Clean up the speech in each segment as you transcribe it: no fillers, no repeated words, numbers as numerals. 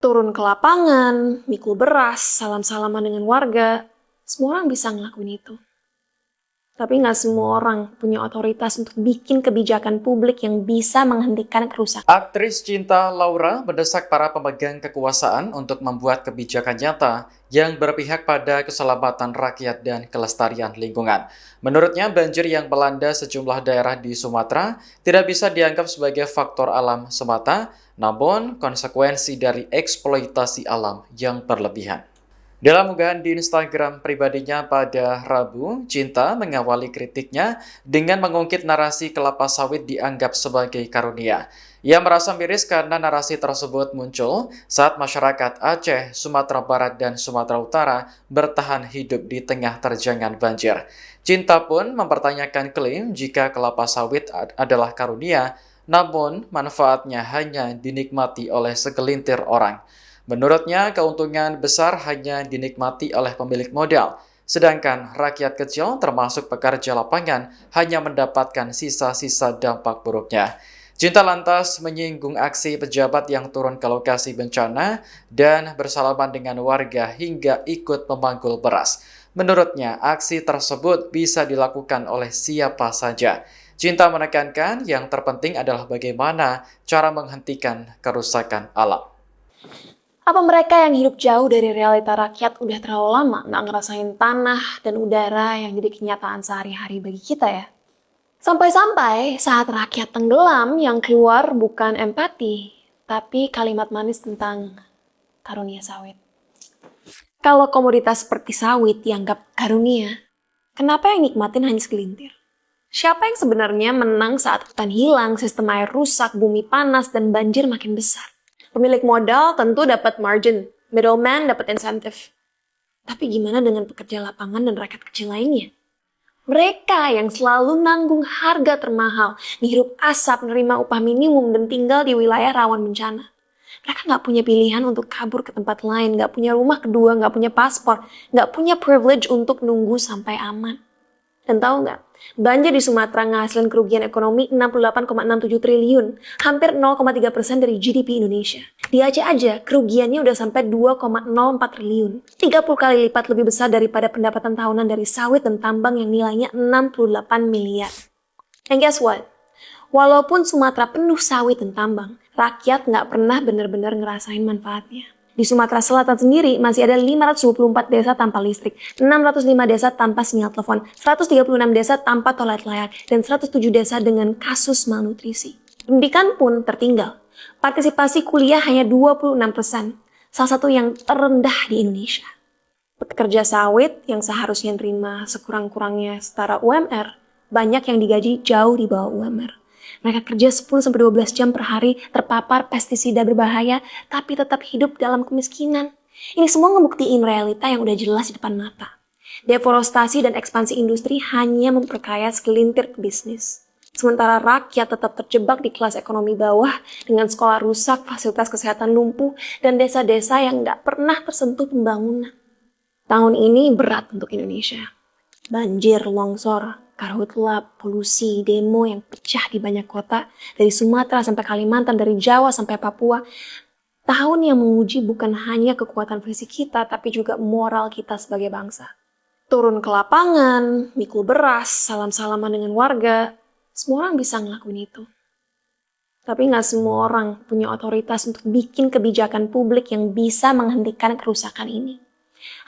Turun ke lapangan, mikul beras, salam-salaman dengan warga, semua orang bisa ngelakuin itu. Tapi nggak semua orang punya otoritas untuk bikin kebijakan publik yang bisa menghentikan kerusakan. Aktris Cinta Laura mendesak para pemegang kekuasaan untuk membuat kebijakan nyata yang berpihak pada keselamatan rakyat dan kelestarian lingkungan. Menurutnya, banjir yang melanda sejumlah daerah di Sumatera tidak bisa dianggap sebagai faktor alam semata, namun konsekuensi dari eksploitasi alam yang berlebihan. Dalam unggahan di Instagram pribadinya pada Rabu, Cinta mengawali kritiknya dengan mengungkit narasi kelapa sawit dianggap sebagai karunia. Ia merasa miris karena narasi tersebut muncul saat masyarakat Aceh, Sumatera Barat, dan Sumatera Utara bertahan hidup di tengah terjangan banjir. Cinta pun mempertanyakan klaim jika kelapa sawit adalah karunia, namun manfaatnya hanya dinikmati oleh segelintir orang. Menurutnya, keuntungan besar hanya dinikmati oleh pemilik modal, sedangkan rakyat kecil termasuk pekerja lapangan hanya mendapatkan sisa-sisa dampak buruknya. Cinta lantas menyinggung aksi pejabat yang turun ke lokasi bencana dan bersalaman dengan warga hingga ikut memanggul beras. Menurutnya, aksi tersebut bisa dilakukan oleh siapa saja. Cinta menekankan yang terpenting adalah bagaimana cara menghentikan kerusakan alam. Apa mereka yang hidup jauh dari realita rakyat udah terlalu lama nggak ngerasain tanah dan udara yang jadi kenyataan sehari-hari bagi kita ya? Sampai-sampai saat rakyat tenggelam yang keluar bukan empati, tapi kalimat manis tentang karunia sawit. Kalau komoditas seperti sawit dianggap karunia, kenapa yang nikmatin hanya segelintir? Siapa yang sebenarnya menang saat hutan hilang, sistem air rusak, bumi panas, dan banjir makin besar? Pemilik modal tentu dapat margin, middleman dapat insentif. Tapi gimana dengan pekerja lapangan dan rakyat kecil lainnya? Mereka yang selalu nanggung harga termahal, menghirup asap, menerima upah minimum, dan tinggal di wilayah rawan bencana. Mereka nggak punya pilihan untuk kabur ke tempat lain, nggak punya rumah kedua, nggak punya paspor, nggak punya privilege untuk nunggu sampai aman. Dan tahu nggak, banjir di Sumatera ngasilin kerugian ekonomi 68,67 triliun, hampir 0,3% dari GDP Indonesia. Di Aceh aja, kerugiannya udah sampai 2,04 triliun, 30 kali lipat lebih besar daripada pendapatan tahunan dari sawit dan tambang yang nilainya 68 miliar. And guess what? Walaupun Sumatera penuh sawit dan tambang, rakyat nggak pernah benar-benar ngerasain manfaatnya. Di Sumatera Selatan sendiri masih ada 524 desa tanpa listrik, 605 desa tanpa sinyal telepon, 136 desa tanpa toilet layak, dan 107 desa dengan kasus malnutrisi. Pendidikan pun tertinggal. Partisipasi kuliah hanya 26%, salah satu yang terendah di Indonesia. Pekerja sawit yang seharusnya nerima sekurang-kurangnya setara UMR, banyak yang digaji jauh di bawah UMR. Mereka kerja 10-12 jam per hari, terpapar pestisida berbahaya, tapi tetap hidup dalam kemiskinan. Ini semua ngebuktiin realita yang udah jelas di depan mata. Deforestasi dan ekspansi industri hanya memperkaya segelintir bisnis. Sementara rakyat tetap terjebak di kelas ekonomi bawah dengan sekolah rusak, fasilitas kesehatan lumpuh, dan desa-desa yang nggak pernah tersentuh pembangunan. Tahun ini berat untuk Indonesia. Banjir, longsor, karhutla, polusi, demo yang pecah di banyak kota, dari Sumatera sampai Kalimantan, dari Jawa sampai Papua. Tahun yang menguji bukan hanya kekuatan fisik kita, tapi juga moral kita sebagai bangsa. Turun ke lapangan, mikul beras, salam-salaman dengan warga, semua orang bisa ngelakuin itu. Tapi nggak semua orang punya otoritas untuk bikin kebijakan publik yang bisa menghentikan kerusakan ini.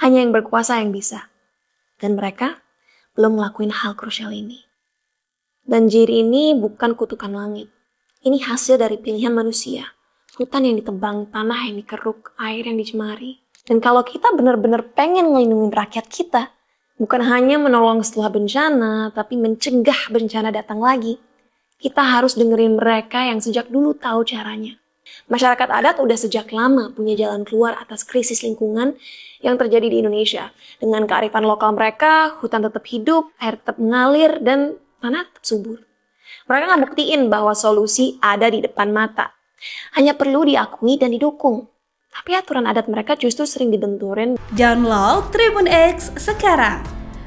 Hanya yang berkuasa yang bisa. Dan mereka belum ngelakuin hal krusial ini. Banjir ini bukan kutukan langit. Ini hasil dari pilihan manusia. Hutan yang ditebang, tanah yang dikeruk, air yang dicemari. Dan kalau kita benar-benar pengen ngelindungin rakyat kita, bukan hanya menolong setelah bencana, tapi mencegah bencana datang lagi, kita harus dengerin mereka yang sejak dulu tahu caranya. Masyarakat adat udah sejak lama punya jalan keluar atas krisis lingkungan yang terjadi di Indonesia. Dengan kearifan lokal mereka, hutan tetap hidup, air tetap mengalir, dan tanah tetap subur. Mereka nggak buktiin bahwa solusi ada di depan mata. Hanya perlu diakui dan didukung. Tapi aturan adat mereka justru sering dibenturin. Download Tribun X sekarang.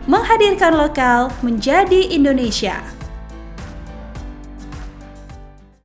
Menghadirkan lokal menjadi Indonesia.